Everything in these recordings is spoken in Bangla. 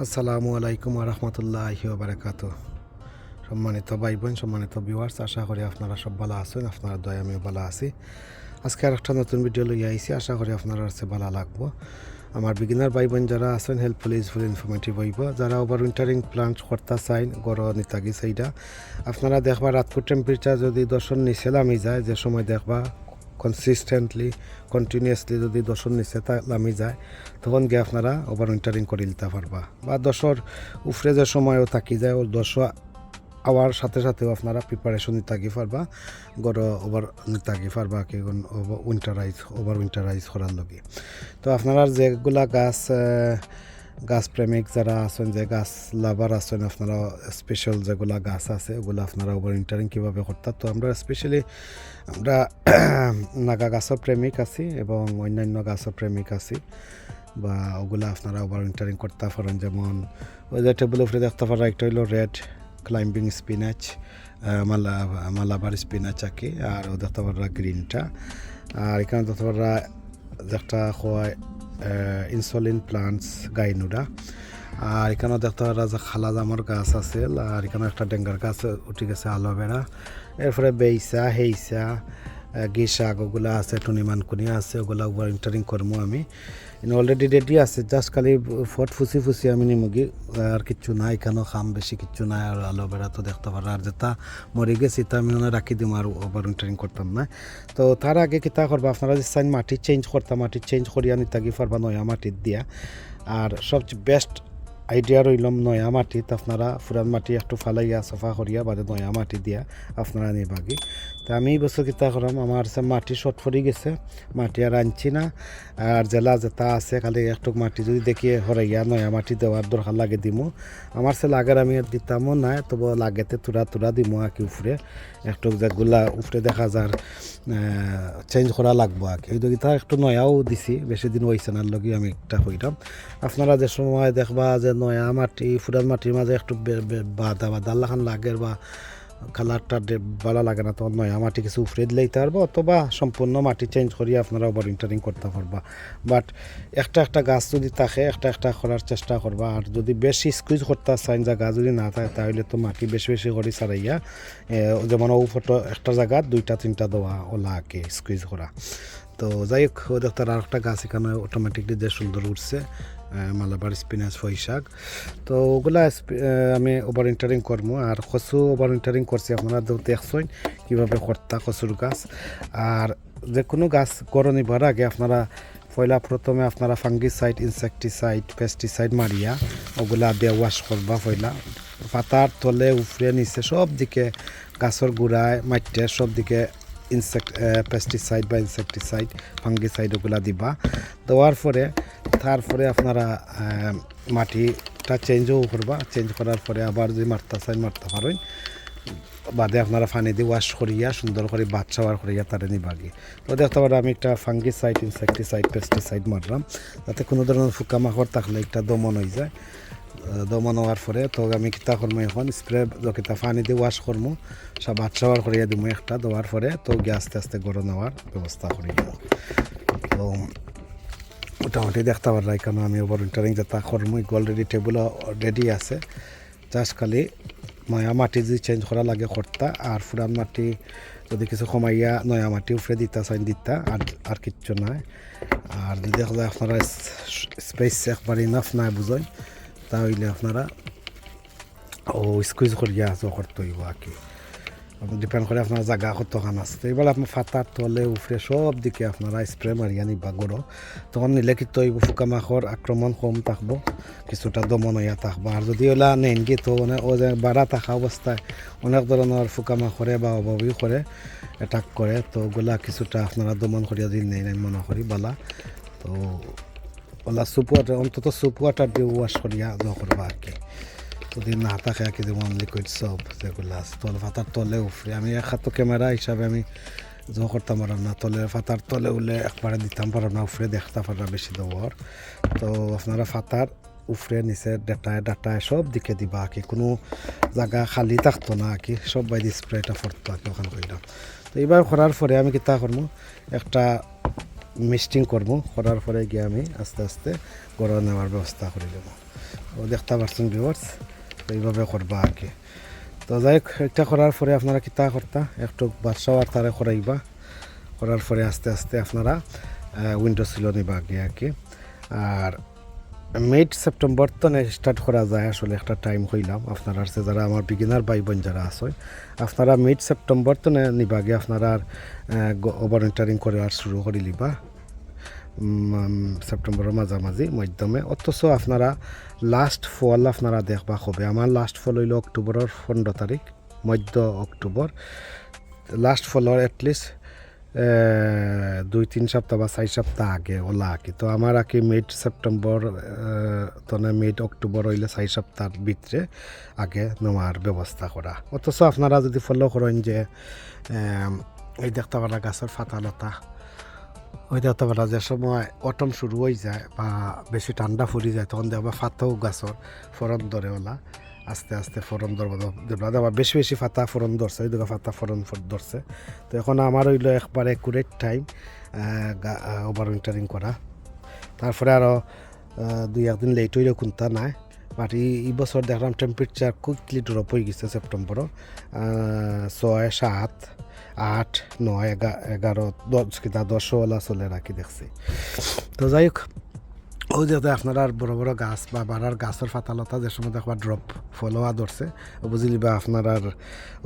আসসালামু আলাইকুম ওয়া রাহমাতুল্লাহি ওয়া বারাকাতুহু। সম্মানিত ভাই বোন, সম্মানিত ভিউয়ার্স, আশা করি আপনারা সব ভালো আছেন। আপনার দয়া আমিও ভালো আছি। আজকে আরেকটা নতুন ভিডিও লইয়া আইছি, আশা করি আপনার কাছে ভালো লাগবো। আমার বিগিনার ভাই বোন যারা আছেন হেল্পফুল ইউজফুল ইনফরমেটিভ হইব। যারা ওভার উইন্টারিং প্লান্ট করতে চাইন গড় নিতাগি সেইটা আপনারা দেখবা রাতপুর টেম্পারেচার যদি 10 নিচে নামি যায়, যে সময় দেখবা কনসিস্টেন্টলি কন্টিনিউয়াসলি যদি 10 নিচে নামি যায়, তখন গিয়ে আপনারা ওভার উইন্টারিং করে নিতে পারবা। বা 10 উফরে যে সময়ও থাকি যায়, ও 10 আওয়ার সাথে সাথেও আপনারা প্রিপারেশন নিতে থাকি পারবা, গড় ওভার নিতে থাকি পারবা কি ওভার উইন্টারাইজ করার লগে। তো আপনারা যেগুলা গাছ প্রেমিক যারা আছেন, যে গাছ লাভার আছেন, আপনারা স্পেশাল যেগুলা গাছ আছে ওগুলো আপনারা ওভার উইন্টারিং কীভাবে করতাম, তো আমরা স্পেশালি আমরা নাগা গাছের প্রেমিক আছি এবং অন্যান্য গাছের প্রেমিক আছি, বা ওগুলো আপনারা ওভার উইন্টারিং করতে পারেন। যেমন ওই যে টেবিল উপরে দেখতে পারা একটা হইলো red climbing spinach, Malabar spinach আঁকি, আর ও দেখতে পারা গ্রিনটা, আর এখানে দেখতে পারা একটা হয় ইনসুলিন প্লান্টস গাইনুরা, আর এখানেও দেখতে পারা যে খালা জামর গাছ আছে, আর এখানে একটা ডেঙ্গার গাছ উঠে গেছে অ্যালোভেরা, এরপরে বেইসা হেইসা গিশাক ওগুলো আছে, টুনিমানকুনি আছে, ওগুলো ওভার উইন্টারিং করবো আমি। অলরেডি রেডি আছে, জাস্ট খালি ফট ফুসি আমি নিমুগি, আর কিচ্ছু নাই এখানেও খাম বেশি কিচ্ছু নাই। আর অ্যালোভেরা তো দেখতে পারা, আর যেটা মরে গেছি তা আমি রাখি দিম, আর ওভার উইন্টারিং করতাম না। তো তার আগে কিতা করবা, আপনারা যে চাইন মাটি চেঞ্জ করতাম, মাটি চেঞ্জ করিয়া নিতে গিয়ে পারবা নয়া মাটির দিয়া। আর সবচেয়ে বেস্ট আইডিয়া রইলাম নয়া মাটিত আপনারা ফুরান মাটি একটু ফালাইয়া সফা করিয়া বাদে নয়া মাটি দিয়া আপনারা নিবাগি। তা আমি এই বছর কিতা করাম, আমার মাটি শর্ট পড়ে গেছে, মাটি আর আনছি না। আর জেলা যেটা আছে খালি একটু মাটি যদি দেখি হরাইয়া নয়া মাটি দেওয়ার দরকার লাগে দিমু। আমার সে লাগার আমি আর দিতামও নাই, তবু লাগেতে তুরা দিমু আর কি উপরে একটু যেগুলা উপরে দেখা যার চেঞ্জ করা লাগবো আর কি। ওই দিকে একটু নয়াও দিছি, বেশি দিন হয়েছে না লগে আমি একটা হইলাম। আপনারা যে সময় দেখবা যে নয়া মাটি ফুরান মাটির মাঝে একটু বাদা লাখান লাগে বা কালারটা ভালো লাগে না, তখন নয়া মাটি কিছু উফরে দিলেই পারবো, অথবা সম্পূর্ণ মাটি চেঞ্জ করিয়ে আপনারা ওভার উইন্টারিং করতে পারবা। বাট একটা গাছ যদি থাকে একটা করার চেষ্টা করবা। আর যদি বেশি স্কুইজ করতে চান, জায়গা যদি না থাকে তাহলে তো মাটি বেশি করে ছাড়াইয়া, যেমন ও ফটো একটা জায়গা 2-3টা দেওয়া ওলা আঁকে স্কুইজ করা। তো যাই হোক, ও দেখতে আর একটা গাছ এখানে অটোমেটিকলি যে সুন্দর উঠছে, মালাবার স্পিনাচ ফইশাক। তো ওগুলা আমি ওভার উইন্টারিং করবো। আর কচু ওভার উইন্টারিং করছি, আপনারা দেখছেন কীভাবে করতা কচুর গাছ। আর যে কোনো গাছ গড় নিবার আগে আপনারা প্রথমে আপনারা ফাঙ্গিসাইড, ইনসেকটিসাইড, পেস্টিসাইড মারিয়া ওগুলা দিয়ে ওয়াশ করবা। পাতার তলে উফরে নিচে সব দিকে গাছের গোড়ায় মাটিতে সব দিকে পেস্টিসাইড বা ইনসেকটিসাইড, ফাঙ্গিসাইড ওগুলা দিবা। দেওয়ার পরে তারপরে আপনারা মাটিটা চেঞ্জও করবা। চেঞ্জ করার পরে আবার যদি মারতে চাই মারতে পারেন, বাদে আপনারা পানি দিয়ে ওয়াশ করিয়া সুন্দর করে বাদ সাওয়ার করিয়া তারে নিবাগি। তো দেখতে পারে আমি একটা ফাঙ্গিসাইড, ইনসেকটিসাইড, পেস্টিসাইড মারলাম, যাতে কোনো ধরনের পোকামাকড় থাকলে একটা দমন হয়ে যায়। দমন হওয়ার পরে তো আমি কিতা করবো, এখন স্প্রে কিতা পানি দিয়ে ওয়াশ করবো, বাদ সাওয়ার করিয়া দিব একটা। দেওয়ার পরে তো আস্তে আস্তে গরম নেওয়ার ব্যবস্থা করি। তো মোটামুটি দেখতে পারা এখানে আমি ওভার উইন্টারিং যেটা করবো অলরেডি টেবিল রেডি আছে, জাস্ট খালি নয়া মাটি যদি চেঞ্জ করা লাগে করতা। আর ফুরান মাটি যদি কিছু কমাইয়া নয়া মাটি উপরে দিতা চাইন দিতা, আর কিচ্ছু নাই। আর যদি আপনারা স্পেস একবার ইনাফ নাই বুঝেন, তাহলে আপনারা স্কুইজ করিয়া করতে হইব আর কি। ডিপেন্ড করে আপনার জায়গা কতখান আছে। তো এবার আপনার ফাতার তলে উফরে সব দিকে আপনারা স্প্রে মারিয়া নিবা গড়ো, তখন নিলে কিন্তু এই পোকামাকড় আক্রমণ কম থাকবো, কিছুটা দমন হইয়া থাকবো। আর যদি ওলা নেনগি তো ও যে বাড়া থাকা অবস্থায় অনেক ধরনের পোকামাকড়ে বা অভাবী করে অ্যাটাক করে, তো ওগুলা কিছুটা আপনারা দমন করিয়া দিন নেই আমি মনে করি বালা। তো ওলা অন্তত সুপ ওয়াটার দিয়ে ওয়াশ করিয়া করবা আর কি। যদি না থাকে আর কি, যেমন লিকুইড সব যেগুলো আছে তলে ফাতার তলে উফরে, আমি এক হাত ক্যামেরা হিসাবে আমি করতাম পারলাম না, তলে ফাতার তলে উলে একবারে দিতাম পারলাম না, উফরে দেখতে পারলাম বেশি দেওয়ার। তো আপনারা ফাতার উফরে নিচে ডাটায় সব দিকে দিবা আর কি, কোনো জায়গা খালি থাকতো না আর কি, সব বাইরে স্প্রেটা পড়তো আর কি ওখানে কইলাম। তো এইবার করার পরে আমি কিতা করবো, একটা মিস্টিং করবো, করার পরে গিয়ে আমি আস্তে আস্তে গড় নেওয়ার ব্যবস্থা করে দেবো। ও দেখতে পাচ্ছেন ভিউয়ার্স, তো এইভাবে করবা আর কি। তো যাই হোক, এটা করার পরে আপনারা কিতা করতা একটু বাদশাও আর তারে করাইবা, করার পরে আস্তে আস্তে আপনারা উইন্ডো সিল নিবা আগে আর কি। আর মিড সেপ্টেম্বর তো স্টার্ট করা যায় আসলে, একটা টাইম হইলাম আপনারা আছে যারা আমার বিগিনার ভাই বোন যারা আছে আপনারা মিড সেপ্টেম্বর তো নিবা গিয়ে আপনারা ওভারউইন্টারিং করে আর শুরু করে লিবা সেপ্টেম্বরের মাঝামাঝি মধ্যমে। অথচ আপনারা লাস্ট ফল আপনারা দেখবা হবে। আমার লাস্ট ফল হইল অক্টোবরের 15 তারিখ, মধ্য অক্টোবর। লাস্ট ফলর এটলিস্ট 2-3 সপ্তাহ বা 4 সপ্তাহ আগে ওলা আর কি। তো আমার আর কি মিড সেপ্টেম্বর তো মিড অক্টোবর হইলে 4 সপ্তাহের ভিতরে আগে নেওয়ার ব্যবস্থা করা। অথচ আপনারা যদি ফলো করেন যে এই দেখতে পারা গাছের ফাতালতা, ওই দেখতে পারা যে সময় অটম শুরু হয়ে যায় বা বেশি ঠান্ডা ফুরি যায় তখন দেখবা ফাতাও গাছর ফরন ধরে ওলা আস্তে আস্তে ফরন ধরবা বেশি বেশি ফাতা ফরন ধরছে, ওই দুটো ফাতা ফরন ধরছে। তো এখন আমার হইলো একবার একুরেট টাইম ওভারউইন্টারিং করা। তারপরে আরও 2-1 দিন লেট হইলেও কোনটা নাই। বাট এই বছর দেখলাম টেম্পারেচার কুইকলি ড্রপ হয়ে গেছে সেপ্টেম্বরও 6, 7, 8, 9, 11, 10 ওলা চলে রাখি দেখছি। তো যাই হোক, ওই যাতে আপনারা বড় বড় গাছ বা বাড়ার গাছের ফাতালতা যে সময় দেখবা ড্রপ ফলোয়া ধরছে বুঝলি বা আপনার আর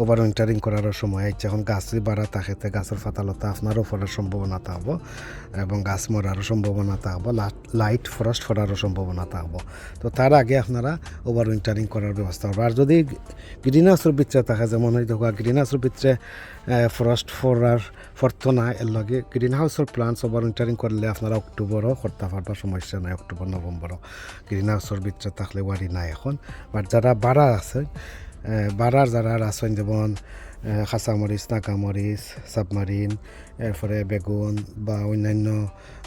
ওভারউইন্টারিং করারও সময় হচ্ছে। এখন গাছ যদি বাড়া থাকে গাছের ফাতালতা আপনারও ফলার সম্ভাবনা থাকবো এবং গাছ মরারও সম্ভাবনা থাকবো, লাইট ফ্রস্ট ফরারও সম্ভাবনা থাকবো। তো তার আগে আপনারা ওভারউইন্টারিং করার ব্যবস্থা করবো। আর যদি গ্রিন হাউসের ভিতরে থাকে, যেমন হয়তো গ্রিন হাউসের ভিতরে ফ্রস্ট ফরতো না, এর লগে গ্রিন হাউসের প্লান্টস ওভারউইন্টারিং করলে আপনারা অক্টোবরও করতে পারবা, সমস্যা নাই। অক্টোবর নভেম্বরও গ্রিন হাউসের ভিতরে থাকলে ওয়ারি নাই এখন। বাট যারা বাড়া আছে, বাড়ার যারা আছেন যেমন খাঁচামরিচ, নাগামরিচ, সাবমারিন, এরপরে বেগুন বা অন্যান্য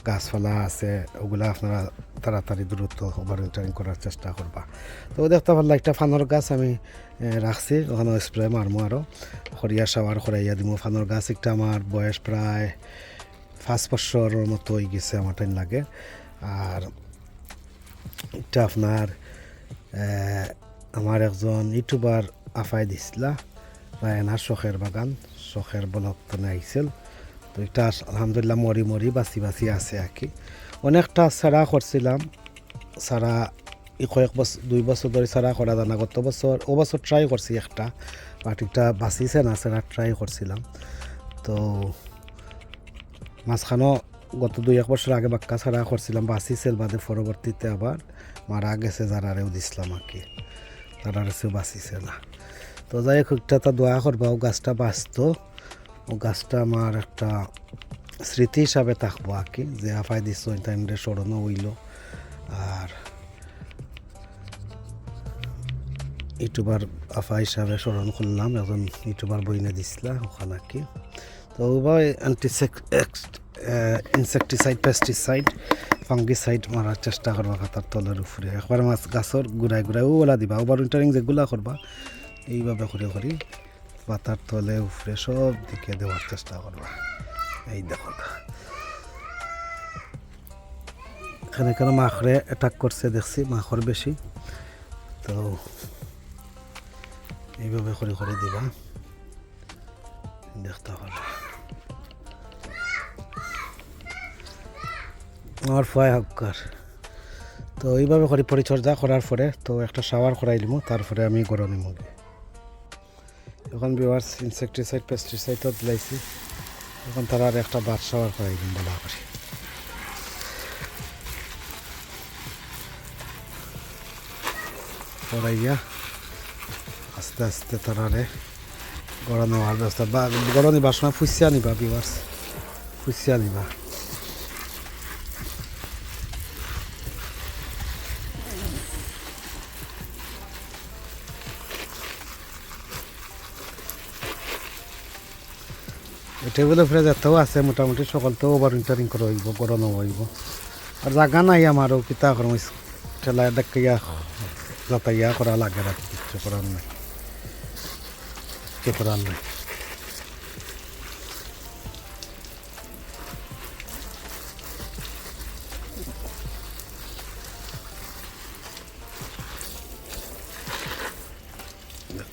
গাছপালা আছে, ওগুলো আপনারা তাড়াতাড়ি দ্রুত ওভারউইন্টারিং করার চেষ্টা করবা। তো দেখতে পারলাম একটা ফানোর গাছ আমি রাখছি, ওখানে স্প্রে মারমো আরও খরিয়া সাওয়ার খরাইয়া দিব। ফানোর গাছ একটা আমার বয়স প্রায় 5 বছরের মতো হয়ে গেছে আমার টাইম লাগে। আর এটা আপনার আমার একজন ইউটিউবার আফাই দিছিলা রায়নার শখের বাগান, শখের ব্লগ তো আইছিল। তো এটা আলহামদুলিল্লাহ মরি মরি বাঁচি বাঁচি আছে আর কি। অনেকটা সারা করছিলাম, সারা কয়েক বছর 2 বছর ধরে সারা করা জানা। গত বছর ও বছর ট্রাই করছি একটা, বাট এটা বাঁচিছে না, সারা ট্রাই করছিলাম। তো মাঝখানেও গত 2-1 বছর আগে বাক্কা ছাড়া করছিলাম, বাঁচিছিল, বাদে পরবর্তীতে আবার মারা গেছে যারারেও দিছিলাম আর কি, তারারেও বাঁচিছে না। তো যাই হোক, একটা দোয়া করবা ও গাছটা বাঁচত, ও গাছটা আমার একটা স্মৃতি হিসাবে থাকবো আর কি, যে আফাই দিচ্ছ ইন্টারনেটে স্মরণও হইল। আর ইউটিউবার আফা হিসাবে স্মরণ করলাম, একজন ইউটিউবার বইনে দিছিলা ওখানে আর কি। তো ওভাবে ইনসেকটিসাইড, পেস্টিসাইড, ফাঙ্গিসাইড মারার চেষ্টা করবা খাতার তলের উপরে। একবার মাছ গাছর গুড়াই গুড়াই ওলা দিবা। ওভারউইন্টারিং যেগুলা করবা এইভাবে করে করি পাতার তলে উপরে সব দিকে দেওয়ার চেষ্টা করবা। এই দেখো এখানে কেন মাখরে অ্যাটাক করছে দেখছি, মাখর বেশি। তো এইভাবে করে করে দিবা, দেখতে হবে আমার ফয় হকার। তো এইভাবে করে পরিচর্যা করার পরে তো একটা শাওয়ার করাই নিব, তারপরে আমি গরম নিব। এখন ভিউয়ার্স ইনসেকটিসাইড পেস্টিসাইডও দিলাইছি, এখন তারা আর একটা বাদ শাওয়ার করাই দিন বলা করি। করাইয়া আস্তে আস্তে তারারে গড়া নেওয়ার ব্যবস্থা, বা গড়া নিবার সময় ফুসিয়া নিবা ভিউয়ার্স, ফুসিয়া নিবা। টেবিলের উপরে যেতেও আছে মোটামুটি, সকলতেও ওভারউইন্টারিং করে হইব, গড়ানো হইব। আর জায়গা নাই আমারও, কিতা করম ঠেলা ডাকিয়া যাতাইয়া করা লাগে, রাখি কিছু করার নাই, কিছু করার নাই।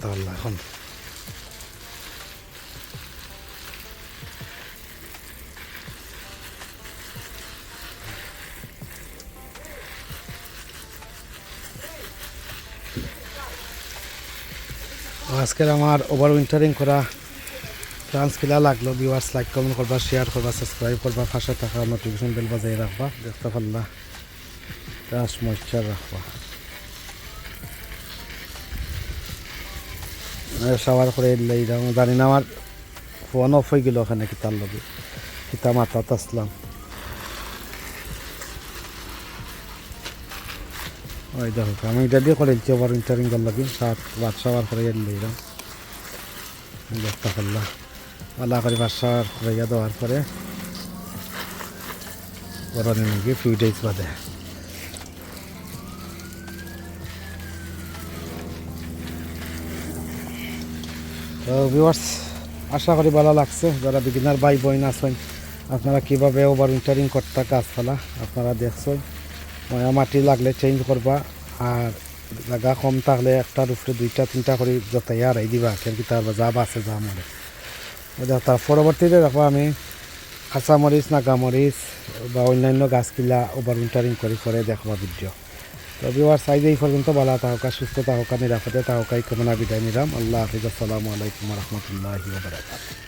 পারলা এখন আজকের আমার ওভার উইন্টারিং করা চান্স খেলা লাগলো ভিউয়ার্স লাইক কমেন্ট করবা শেয়ার করবা সাবস্ক্রাইব করবা পাশে থাকা নোটিফিকেশন বেল বাজিয়ে রাখবা দেখতে পারলা চাষ ময়শ্চার রাখবা সাবার করে এলেই জানি না আমার ফোন অফ হয়ে গেল ওখানে কিতার লগে কিতা মাথাত আসলাম ওই দেখো আমি এটা দিয়ে করেছি ওভার উইন্টারিং কর লাগি ভাত সাবার করে এলেই দেখতে পারলা আল্লাহ করে বাসার রাইয়া দেওয়ার পরে গরমে মুরগি ফিউ ডেজ বাদে তো ভিউয়ার্স আশা করি ভালো লাগছে যারা বিগিনার ভাই বোন আছেন আপনারা কীভাবে ওভার উইন্টারিং করতে গাছপালা আপনারা দেখছেন ময়া মাটি লাগলে চেঞ্জ করবা আর জায়গা কম থাকলে একটার উপরে দুইটা তিনটা করে যতাই আড়াই দিবা কেন কি তার যা বাসে যা মরে তার পরবর্তীতে দেখো আমি কাঁচামরিচ নাগামরিচ বা অন্যান্য গাছগুলা ওভার উইন্টারিং করে পরে দেখবা ভিডিও তো ভিউয়ার্স আজ এই পর্যন্ত ভালো থাকা সুস্থ থাকা নিরাপদে থাকা কামনা বিদায় নিলাম আল্লাহ হাফিজ আসসালামু আলাইকুম রহমতুল্লাহি ওয়া বারাকাতুহু।